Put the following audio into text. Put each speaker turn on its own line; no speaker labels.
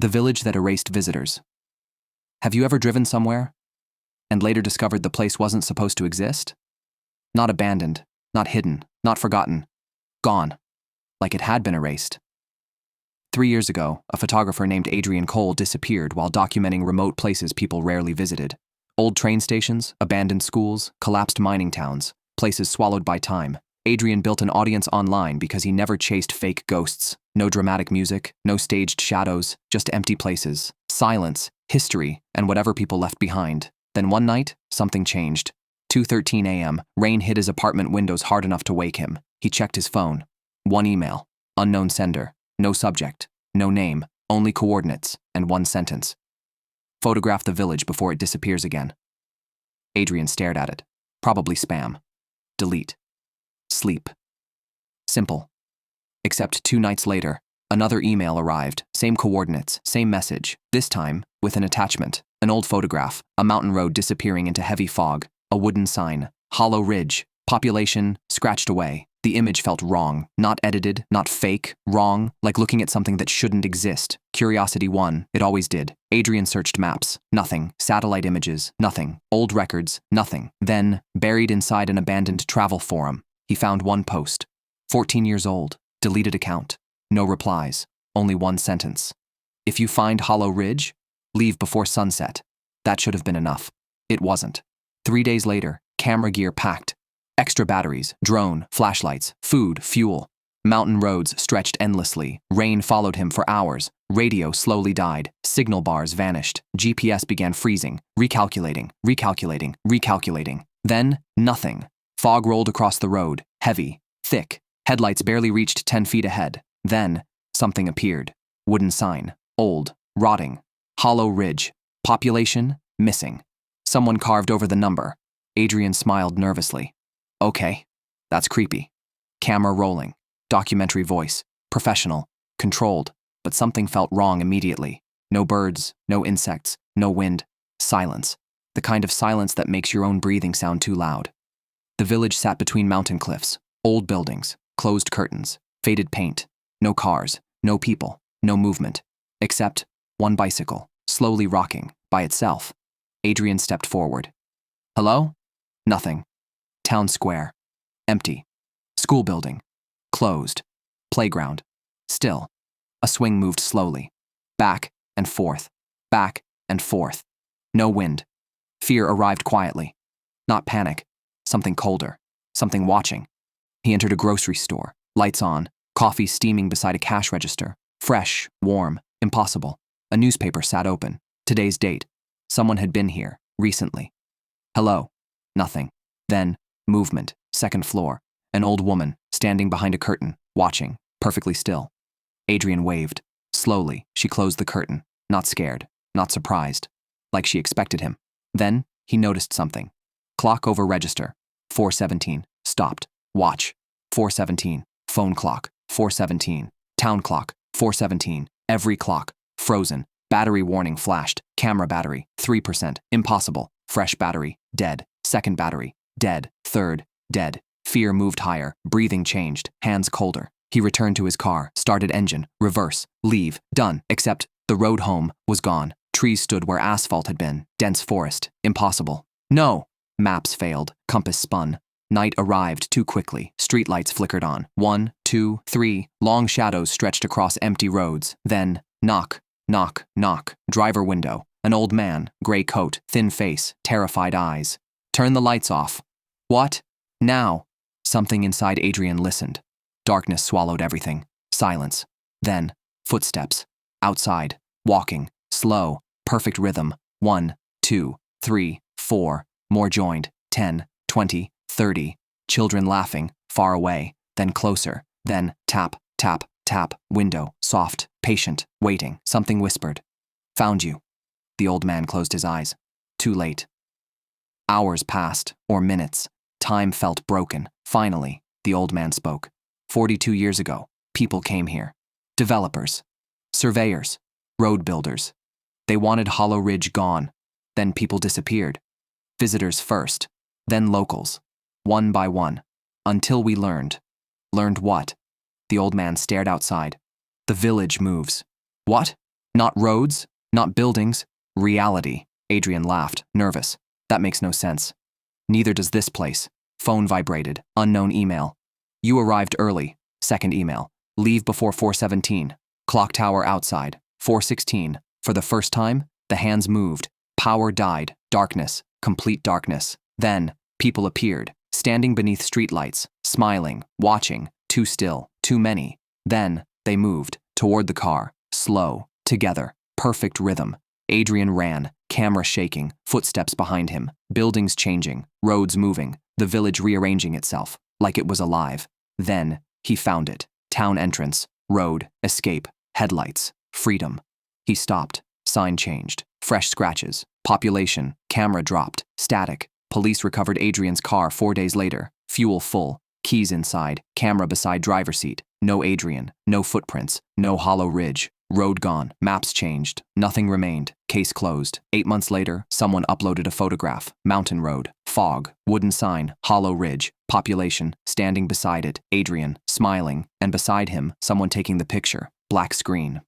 The village that erased visitors. Have you ever driven somewhere and later discovered the place wasn't supposed to exist? Not abandoned, not hidden, not forgotten. Gone, like it had been erased. 3 years ago, a photographer named Adrian Cole disappeared while documenting remote places people rarely visited. Old train stations, abandoned schools, collapsed mining towns, places swallowed by time. Adrian built an audience online because he never chased fake ghosts. No dramatic music, no staged shadows, just empty places, silence, history, and whatever people left behind. Then one night, something changed. 2:13 a.m., rain hit his apartment windows hard enough to wake him. He checked his phone. One email, unknown sender, no subject, no name, only coordinates, and one sentence. Photograph the village before it disappears again. Adrian stared at it. Probably spam. Delete. Sleep. Simple. Except 2 nights later, another email arrived, same coordinates, same message, this time with an attachment, an old photograph, a mountain road disappearing into heavy fog, a wooden sign, Hollow Ridge, population scratched away. The image felt wrong, not edited, not fake, wrong, like looking at something that shouldn't exist. Curiosity won, it always did. Adrian searched maps, nothing. Satellite images, nothing. Old records, nothing. Then, buried inside an abandoned travel forum, he found one post. 14 years old, deleted account. No replies, only one sentence. If you find Hollow Ridge, leave before sunset. That should have been enough. It wasn't. 3 days later, camera gear packed. Extra batteries, drone, flashlights, food, fuel. Mountain roads stretched endlessly. Rain followed him for hours. Radio slowly died. Signal bars vanished. GPS began freezing, recalculating. Then, nothing. Fog rolled across the road, heavy, thick. Headlights barely reached 10 feet ahead. Then, something appeared. Wooden sign, old, rotting. Hollow Ridge. Population, missing. Someone carved over the number. Adrian smiled nervously. Okay, that's creepy. Camera rolling. Documentary voice. Professional. Controlled. But something felt wrong immediately. No birds, no insects, no wind. Silence. The kind of silence that makes your own breathing sound too loud. The village sat between mountain cliffs. Old buildings. Closed curtains. Faded paint. No cars. No people. No movement. Except one bicycle, slowly rocking, by itself. Adrian stepped forward. Hello? Nothing. Town square. Empty. School building. Closed. Playground. Still. A swing moved slowly. Back and forth. Back and forth. No wind. Fear arrived quietly. Not panic. Something colder. Something watching. He entered a grocery store. Lights on. Coffee steaming beside a cash register. Fresh. Warm. Impossible. A newspaper sat open. Today's date. Someone had been here. Recently. Hello. Nothing. Then, movement. Second floor. An old woman, standing behind a curtain, watching, perfectly still. Adrian waved. Slowly, she closed the curtain. Not scared. Not surprised. Like she expected him. Then, he noticed something. Clock over register. 4:17. Stopped. Watch. 4:17. Phone clock. 4:17. Town clock. 4:17. Every clock. Frozen. Battery warning flashed. Camera battery. 3%. Impossible. Fresh battery. Dead. Second battery. Dead. Third. Dead. Fear moved higher. Breathing changed. Hands colder. He returned to his car. Started engine. Reverse. Leave. Done. Except the road home was gone. Trees stood where asphalt had been. Dense forest. Impossible. No! Maps failed. Compass spun. Night arrived too quickly. Streetlights flickered on. 1, 2, 3. Long shadows stretched across empty roads. Then, knock, knock, knock. Driver window. An old man. Gray coat. Thin face. Terrified eyes. Turn the lights off. What? Now. Something inside Adrian listened. Darkness swallowed everything. Silence. Then, footsteps. Outside. Walking. Slow. Perfect rhythm. 1, 2, 3, 4. More joined. 10, 20, 30. Children laughing. Far away. Then closer. Then, tap, tap, tap. Window. Soft. Patient. Waiting. Something whispered. Found you. The old man closed his eyes. Too late. Hours passed, or minutes. Time felt broken. Finally, the old man spoke. 42 years ago, people came here. Developers. Surveyors. Road builders. They wanted Hollow Ridge gone. Then people disappeared. Visitors first, then locals. One by one. Until we learned. Learned what? The old man stared outside. The village moves. What? Not roads, not buildings, reality. Adrian laughed, nervous. That makes no sense. Neither does this place. Phone vibrated. Unknown email. You arrived early. Second email. Leave before 4:17. Clock tower outside. 4:16. For the first time, the hands moved. Power died. Darkness. Complete darkness. Then, people appeared, standing beneath streetlights, smiling, watching, too still, too many. Then, they moved, toward the car, slow, together, perfect rhythm. Adrian ran, camera shaking, footsteps behind him, buildings changing, roads moving, the village rearranging itself, like it was alive. Then, he found it. Town entrance, road, escape, headlights, freedom. He stopped, sign changed, fresh scratches, population, camera dropped, static. Police recovered Adrian's car 4 days later, fuel full, keys inside, camera beside driver seat. No Adrian, no footprints, no hollow ridge. Road gone, maps changed, nothing remained, case closed. 8 months later, someone uploaded a photograph. Mountain road, fog, wooden sign, hollow ridge, population, standing beside it, Adrian, smiling, and beside him, someone taking the picture. Black screen.